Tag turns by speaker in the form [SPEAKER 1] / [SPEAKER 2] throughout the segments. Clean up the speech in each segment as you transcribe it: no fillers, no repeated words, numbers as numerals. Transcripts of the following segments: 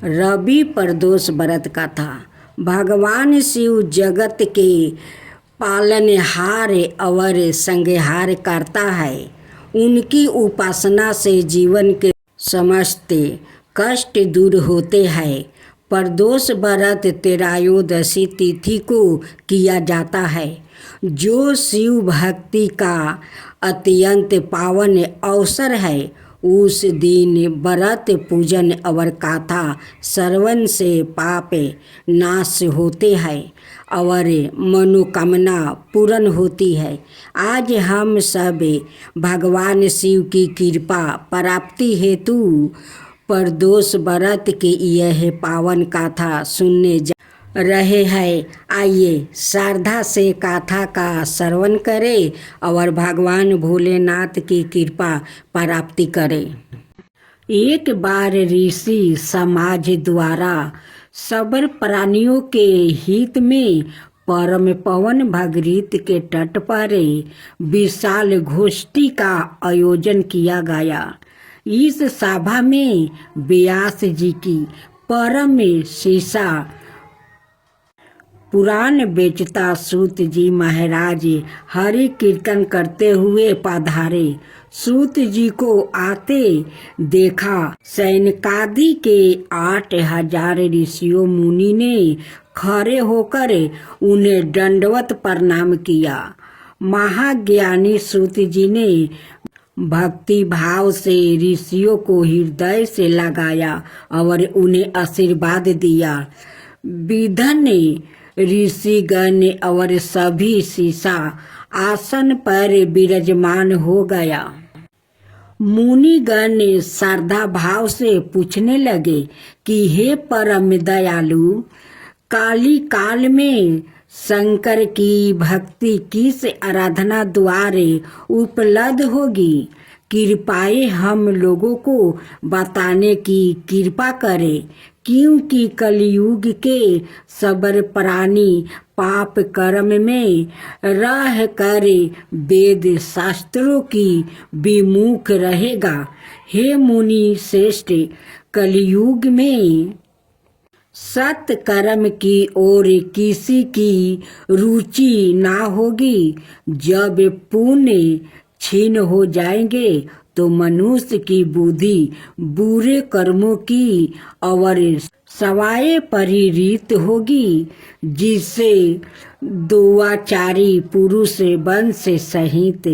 [SPEAKER 1] रवि प्रदोष व्रत का था। भगवान शिव जगत के पालनहार और संहार करता है। उनकी उपासना से जीवन के समस्त कष्ट दूर होते हैं। प्रदोष व्रत त्रयोदशी तिथि को किया जाता है, जो शिव भक्ति का अत्यंत पावन अवसर है। उस दिन व्रत पूजन और कथा श्रवण से पाप नाश होते हैं और मनोकामना पूर्ण होती है। आज हम सब भगवान शिव की कृपा प्राप्ति हेतु प्रदोष व्रत की यह पावन कथा सुनने जा रहे हैं। आइए श्रद्धा से कथा का श्रवण करें और भगवान भोलेनाथ की कृपा प्राप्ति करें। एक बार ऋषि समाज द्वारा सबर प्राणियों के हित में परम पवन भागीरथ के तट पर विशाल गोष्ठी का आयोजन किया गया। इस सभा में व्यास जी की परम शिष्या पुराण बेचता सूत जी महाराज हरि कीर्तन करते हुए पधारे। सूत जी को आते देखा सैनकादि के 8000 ऋषियों मुनि ने खड़े होकर उन्हें दंडवत प्रणाम किया। महाज्ञानी सूत जी ने भक्ति भाव से ऋषियों को हृदय से लगाया और उन्हें आशीर्वाद दिया। विधन ऋषिगण और सभी शिष्य आसन पर विराजमान हो गया। मुनिगण श्रद्धा भाव से पूछने लगे कि हे परम दयालु, काली काल में शंकर की भक्ति किस आराधना द्वारे उपलब्ध होगी? कृपया हम लोगों को बताने की कृपा करें, क्योंकि कलयुग के सबर प्राणी पाप कर्म में रह कर वेद शास्त्रों की विमुख रहेगा। हे मुनि श्रेष्ठ, कलयुग में सत्कर्म की ओर किसी की रुचि ना होगी। जब पुण्य क्षीण हो जाएंगे तो मनुष्य की बुद्धि बुरे कर्मों की और सवाए परिणत होगी, जिससे दुआचारी पुरुष वंश सहित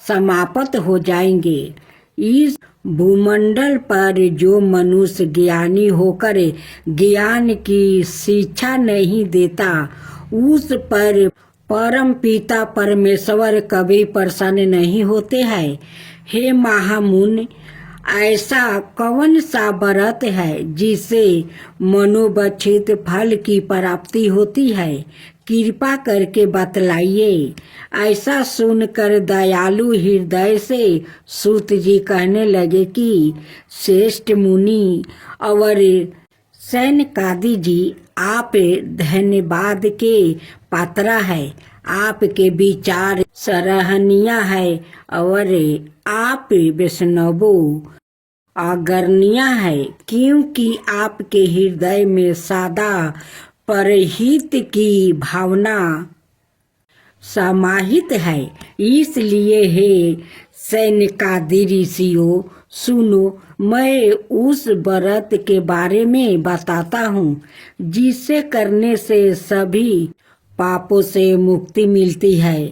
[SPEAKER 1] समाप्त हो जाएंगे। इस भूमंडल पर जो मनुष्य ज्ञानी होकर ज्ञान की शिक्षा नहीं देता, उस पर परम पिता परमेश्वर कभी प्रसन्न नहीं होते हैं। हे महामुनि, ऐसा कौन सा व्रत है जिससे मनोवांछित फल की प्राप्ति होती है? कृपा करके बतलाइए। ऐसा सुनकर दयालु हृदय से सूत जी कहने लगे कि श्रेष्ठ मुनि और सैनकादि जी, आप धन्यवाद के पात्र है। आपके विचार सराहनीय है और आप वैष्णवो अग्रणीय है, क्योंकि आपके हृदय में सदा परहित की भावना समाहित है। इसलिए हे सैनकादि ऋषियों, सुनो, मैं उस व्रत के बारे में बताता हूँ जिसे करने से सभी पापों से मुक्ति मिलती है।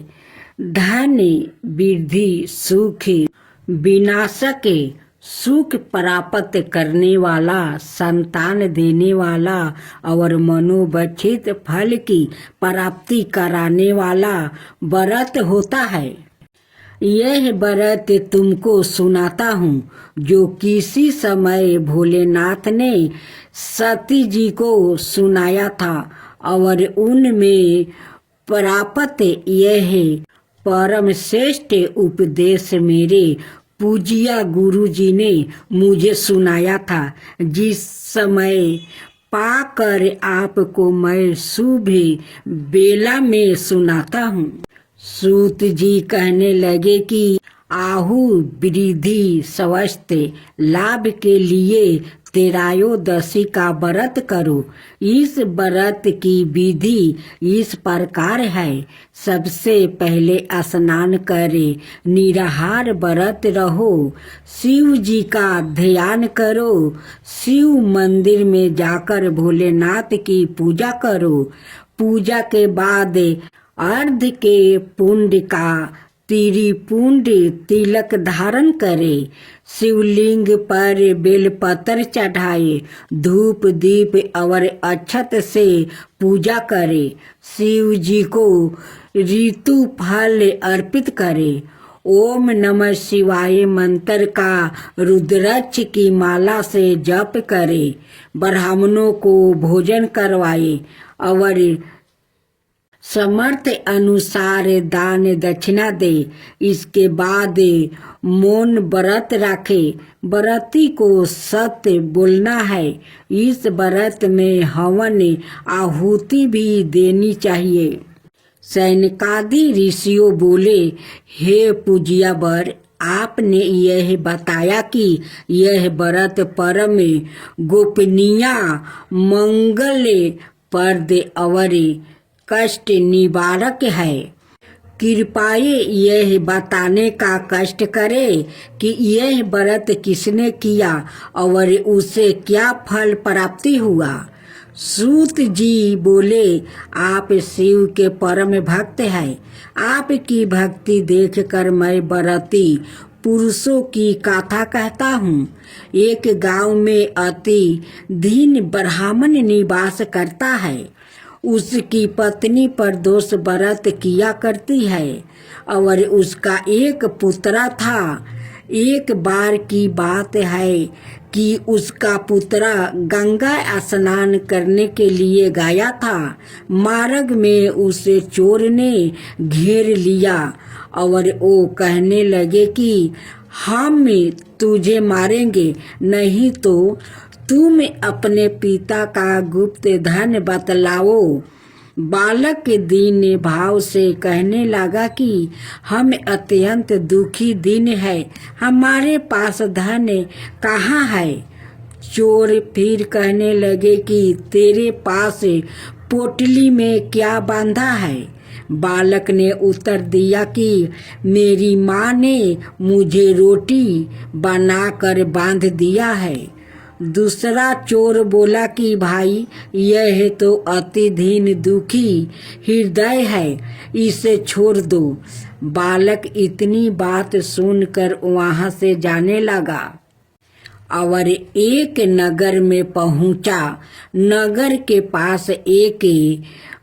[SPEAKER 1] धन वृद्धि सुख विनाशक सुख प्राप्त करने वाला, संतान देने वाला और मनोवांछित फल की प्राप्ति कराने वाला व्रत होता है। यह व्रत तुमको सुनाता हूँ, जो किसी समय भोलेनाथ ने सती जी को सुनाया था और उनमें प्राप्त यह परम श्रेष्ठ उपदेश मेरे पूज्य गुरु जी ने मुझे सुनाया था, जिस समय पाकर आपको मैं शुभ बेला में सुनाता हूँ। सूत जी कहने लगे कि आहु वृद्धि स्वस्थ लाभ के लिए त्रयोदशी का व्रत करो। इस व्रत की विधि इस प्रकार है। सबसे पहले स्नान करे, निराहार व्रत रहो, शिव जी का ध्यान करो, शिव मंदिर में जाकर भोलेनाथ की पूजा करो। पूजा के बाद अर्ध के पुंड का त्रिपुंड तिलक धारण करे, शिवलिंग पर बेलपत्र चढ़ाए, धूप दीप और अक्षत से पूजा करे, शिव जी को ऋतु फल अर्पित करे। ओम नमः शिवाय मंत्र का रुद्राक्ष की माला से जप करे, ब्राह्मणों को भोजन करवाए और समर्थ अनुसार दान दक्षिणा दे। इसके बाद मौन व्रत रखे। व्रती को सत्य बोलना है। इस व्रत में हवन आहुति भी देनी चाहिए। सैनकादि ऋषियों बोले, हे पूज्य वर, आपने यह बताया कि यह व्रत परम गोपनीय, मंगल प्रद और कष्ट निवारक है। कृपया यह बताने का कष्ट करे कि यह व्रत किसने किया और उसे क्या फल प्राप्ति हुआ। सूत जी बोले, आप शिव के परम भक्त हैं। आपकी भक्ति देखकर मैं व्रती पुरुषों की कथा कहता हूँ। एक गांव में अति दीन ब्राह्मण निवास करता है। उसकी पत्नी परदोष व्रत किया करती है और उसका एक पुत्र था। एक बार की बात है कि उसका पुत्र गंगा स्नान करने के लिए गया था। मार्ग में उसे चोर ने घेर लिया और वो कहने लगे कि हम तुझे मारेंगे, नहीं तो तुम अपने पिता का गुप्त धन बतलाओ। बालक दीन भाव से कहने लगा कि हम अत्यंत दुखी दिन है, हमारे पास धन कहाँ है। चोर फिर कहने लगे कि तेरे पास पोटली में क्या बांधा है। बालक ने उत्तर दिया कि मेरी माँ ने मुझे रोटी बनाकर बांध दिया है। दूसरा चोर बोला कि भाई, यह तो अति दीन दुखी हृदय है, इसे छोड़ दो। बालक इतनी बात सुनकर वहां से जाने लगा और एक नगर में पहुंचा। नगर के पास एक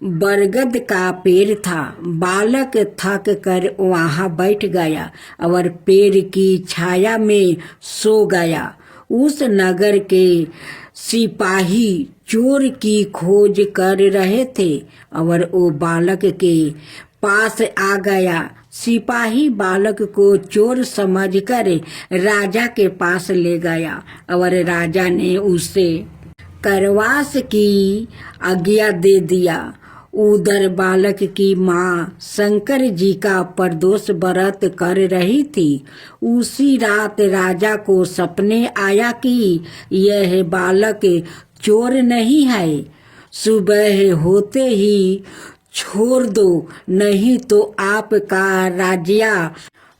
[SPEAKER 1] बरगद का पेड़ था। बालक थक कर वहां बैठ गया और पेड़ की छाया में सो गया। उस नगर के सिपाही चोर की खोज कर रहे थे और वो बालक के पास आ गया। सिपाही बालक को चोर समझकर राजा के पास ले गया और राजा ने उसे कारावास की आज्ञा दे दिया। उधर बालक की माँ शंकर जी का प्रदोष व्रत कर रही थी। उसी रात राजा को सपने आया कि यह बालक चोर नहीं है, सुबह होते ही छोड़ दो, नहीं तो आपका राज्य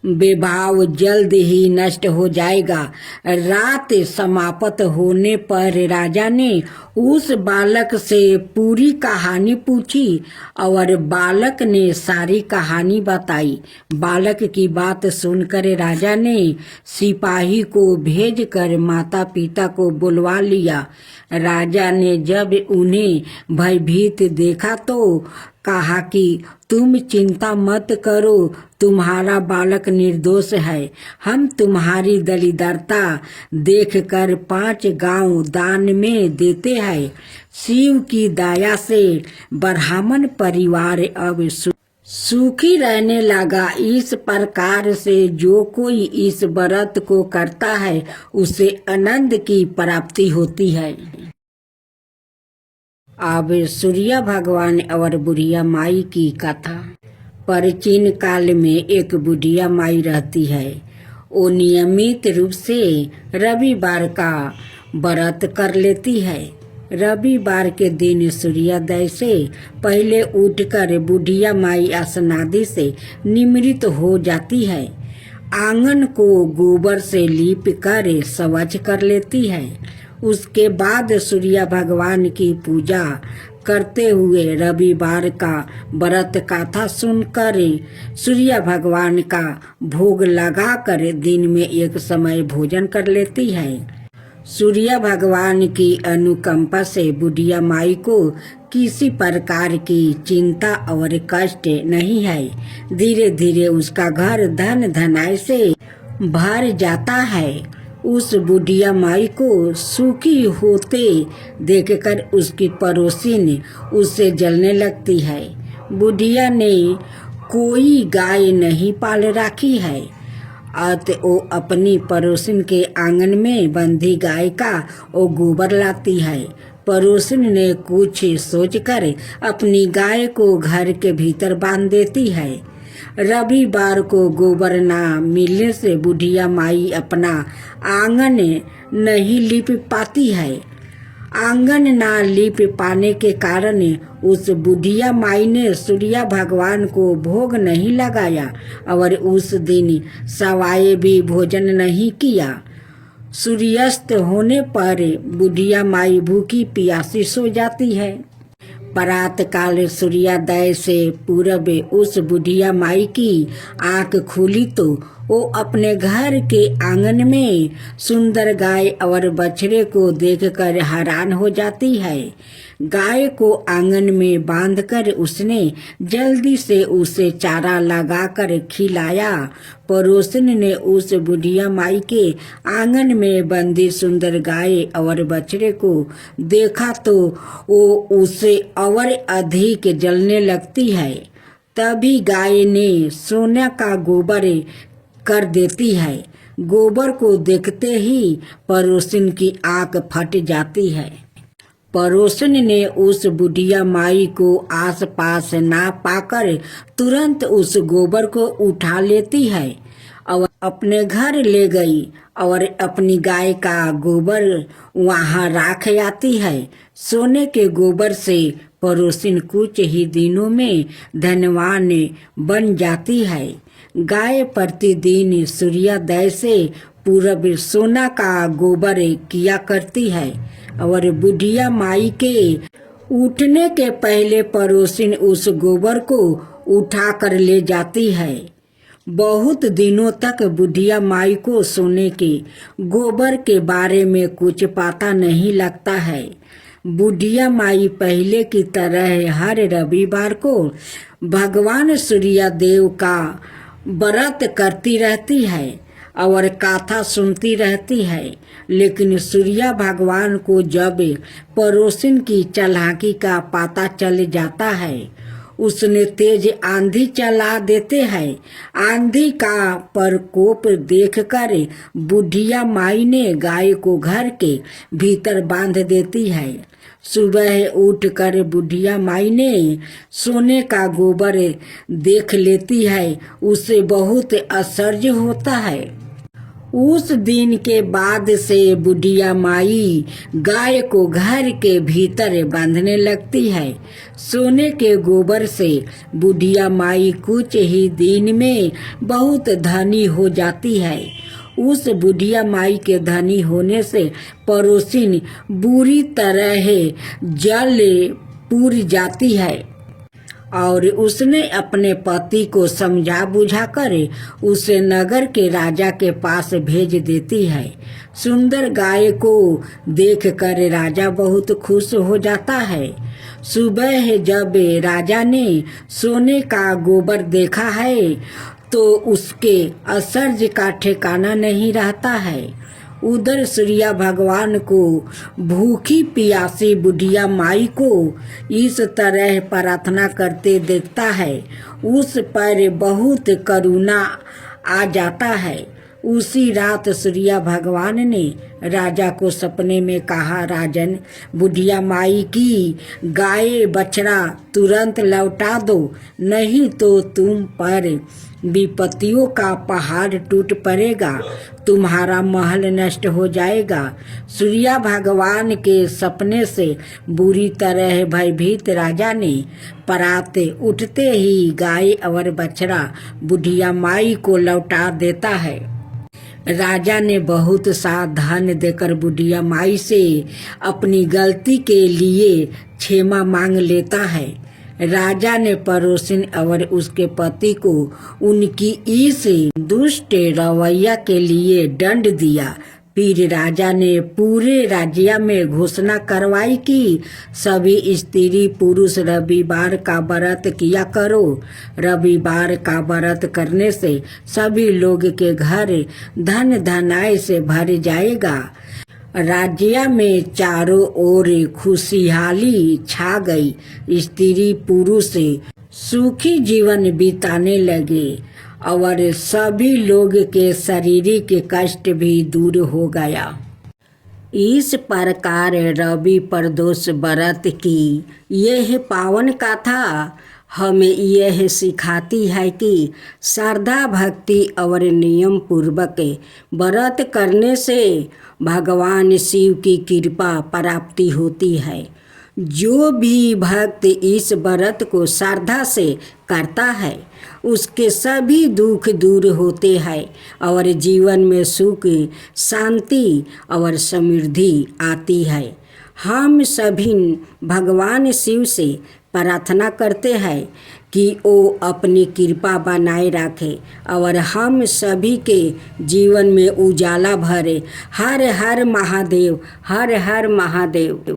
[SPEAKER 1] वैभव जल्द ही नष्ट हो जाएगा। रात समाप्त होने पर राजा ने उस बालक से पूरी कहानी पूछी और बालक ने सारी कहानी बताई। बालक की बात सुनकर राजा ने सिपाही को भेजकर माता पिता को बुलवा लिया। राजा ने जब उन्हें भयभीत देखा तो कहा कि तुम चिंता मत करो, तुम्हारा बालक निर्दोष है। हम तुम्हारी दरिद्रता देखकर 5 गांव दान में देते हैं। शिव की दया से ब्राह्मण परिवार अब सुखी रहने लगा। इस प्रकार से जो कोई इस व्रत को करता है उसे आनंद की प्राप्ति होती है। अब सूर्य भगवान और बुढ़िया माई की कथा। प्राचीन काल में एक बुढ़िया माई रहती है। वो नियमित रूप से रविवार का व्रत कर लेती है। रविवार के दिन सूर्योदय से पहले उठकर बुढ़िया माई स्नादि से निमृत हो जाती है। आंगन को गोबर से लीप कर स्वच्छ कर लेती है। उसके बाद सूर्य भगवान की पूजा करते हुए रविवार का व्रत कथा सुनकर सूर्य भगवान का भोग लगाकर दिन में एक समय भोजन कर लेती है। सूर्य भगवान की अनुकंपा से बुढ़िया माई को किसी प्रकार की चिंता और कष्ट नहीं है। धीरे धीरे उसका घर धन धनाई से भर जाता है। उस बुढ़िया माई को सुखी होते देखकर उसकी पड़ोसिन उससे जलने लगती है। बुढ़िया ने कोई गाय नहीं पाल रखी है, अतः वो अपनी पड़ोसिन के आंगन में बंधी गाय का वो गोबर लाती है। पड़ोसिन ने कुछ सोचकर अपनी गाय को घर के भीतर बांध देती है। रविवार को गोबर ना मिलने से बुढ़िया माई अपना आंगन नहीं लीप पाती है। आंगन ना लीप पाने के कारण उस बुढ़िया माई ने सूर्य भगवान को भोग नहीं लगाया और उस दिन सवाए भी भोजन नहीं किया। सूर्यास्त होने पर बुढ़िया माई भूखी प्यासी सो जाती है। प्रात काल सूर्योदय से पूर्व उस बुढ़िया माई की आंख खुली तो वो अपने घर के आंगन में सुंदर गाय और बछड़े को देखकर हैरान हो जाती है। गाय को आंगन में बांधकर उसने जल्दी से उसे चारा लगाकर खिलाया। पड़ोसिन ने उस बुढ़िया माई के आंगन में बंधी सुंदर गाय और बछड़े को देखा तो वो उसे और अधिक जलने लगती है। तभी गाय ने सोने का गोबर कर देती है। गोबर को देखते ही पड़ोसिन की आंख फट जाती है। पड़ोसिन ने उस बुढ़िया माई को आसपास ना पाकर तुरंत उस गोबर को उठा लेती है और अपने घर ले गई और अपनी गाय का गोबर वहां राख आती है। सोने के गोबर से पड़ोसिन कुछ ही दिनों में धनवान बन जाती है। गाय प्रतिदिन सूर्योदय से पूर्व सोना का गोबर किया करती है और बुढ़िया माई के उठने के पहले पड़ोसिन उस गोबर को उठा कर ले जाती है। बहुत दिनों तक बुढ़िया माई को सोने के गोबर के बारे में कुछ पता नहीं लगता है। बुढ़िया माई पहले की तरह हर रविवार को भगवान सूर्यदेव का व्रत करती रहती है और कथा सुनती रहती है। लेकिन सूर्य भगवान को जब पड़ोसिन की चालाकी का पता चल जाता है, उसने तेज आंधी चला देते हैं। आंधी का प्रकोप देखकर बुढ़िया माई ने गाय को घर के भीतर बांध देती है। सुबह उठकर बुढ़िया माई ने सोने का गोबर देख लेती है। उसे बहुत आश्चर्य होता है। उस दिन के बाद से बुढ़िया माई गाय को घर के भीतर बांधने लगती है। सोने के गोबर से बुढ़िया माई कुछ ही दिन में बहुत धनी हो जाती है। उस बुढ़िया माई के धनी होने से पड़ोसिन बुरी तरह जल पूर जाती है और उसने अपने पति को समझा बुझाकर उसे नगर के राजा के पास भेज देती है। सुंदर गाय को देखकर राजा बहुत खुश हो जाता है। सुबह जब राजा ने सोने का गोबर देखा है तो उसके आश्चर्य का ठिकाना नहीं रहता है। उधर सूर्य भगवान को भूखी प्यासी बुढ़िया माई को इस तरह प्रार्थना करते देखता है। उस पर बहुत करुणा आ जाता है। उसी रात सूर्य भगवान ने राजा को सपने में कहा, राजन, बुढ़िया माई की गाय बछड़ा तुरंत लौटा दो, नहीं तो तुम पर विपत्तियों का पहाड़ टूट पड़ेगा, तुम्हारा महल नष्ट हो जाएगा। सूर्य भगवान के सपने से बुरी तरह भयभीत राजा ने पराते उठते ही गाय और बछड़ा बुढ़िया माई को लौटा देता है। राजा ने बहुत सा धन देकर बुढ़िया माई से अपनी गलती के लिए क्षमा मांग लेता है। राजा ने पड़ोसिन और उसके पति को उनकी इस दुष्ट रवैया के लिए दंड दिया। फिर राजा ने पूरे राज्य में घोषणा करवाई कि सभी स्त्री पुरुष रविवार का व्रत किया करो। रविवार का व्रत करने से सभी लोग के घर धन धनाय से भर जाएगा। राज्य में चारों ओर खुशहाली छा गई। स्त्री पुरुष सुखी जीवन बिताने लगे और सभी लोग के शारीरिक कष्ट भी दूर हो गया। इस प्रकार रवि प्रदोष व्रत की यह पावन कथा हमें यह सिखाती है कि श्रद्धा भक्ति और नियम पूर्वक व्रत करने से भगवान शिव की कृपा प्राप्ति होती है। जो भी भक्त इस व्रत को श्रद्धा से करता है उसके सभी दुख दूर होते हैं और जीवन में सुख शांति और समृद्धि आती है। हम सभी भगवान शिव से प्रार्थना करते हैं कि वो अपनी कृपा बनाए रखे और हम सभी के जीवन में उजाला भरे। हर हर महादेव, हर हर महादेव।